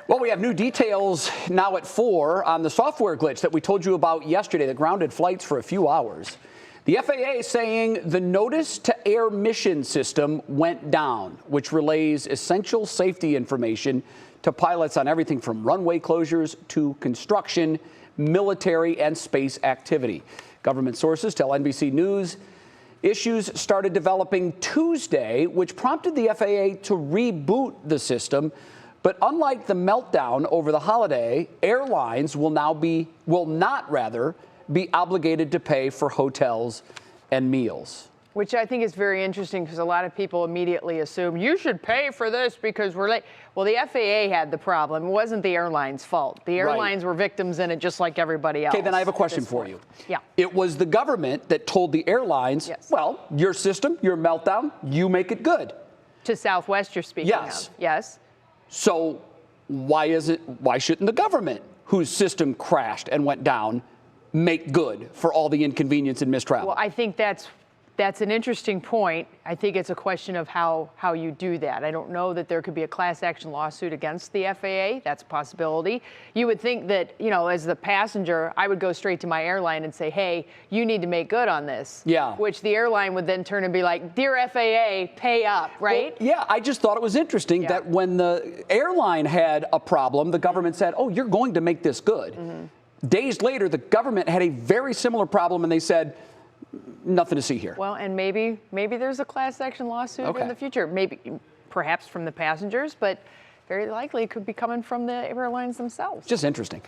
Well, we have new details now at 4 on the software glitch that we told you about yesterday that grounded flights for a few hours. The FAA saying the notice to air mission system went down, which relays essential safety information to pilots on everything from runway closures to construction, military, and space activity. Government sources tell NBC News issues started developing Tuesday, which prompted the FAA to reboot the system. But unlike the meltdown over the holiday, airlines will not be obligated to pay for hotels and meals. Which I think is very interesting because a lot of people immediately assume you should pay for this because we're late. Well, the FAA had the problem. It wasn't the airline's fault. The airlines were victims in it just like everybody else. Okay, then I have a question for you. Yeah. It was the government that told the airlines, well, your system, your meltdown, you make it good. To Southwest you're speaking of. Yes. So why shouldn't the government, whose system crashed and went down, make good for all the inconvenience and mistravel? Well, I think that's an interesting point. I think it's a question of how you do that. I don't know that there could be a class action lawsuit against the FAA. That's a possibility. You would think that, you know, as the passenger, I would go straight to my airline and say, hey, you need to make good on this. Yeah. Which the airline would then turn and be like, dear FAA, pay up, right? Well, yeah, I just thought it was interesting that when the airline had a problem, the government said, oh, you're going to make this good. Days later, the government had a very similar problem, and they said, nothing to see here. Well, and maybe there's a class action lawsuit in the future. Maybe, perhaps from the passengers, but very likely it could be coming from the airlines themselves. Just interesting.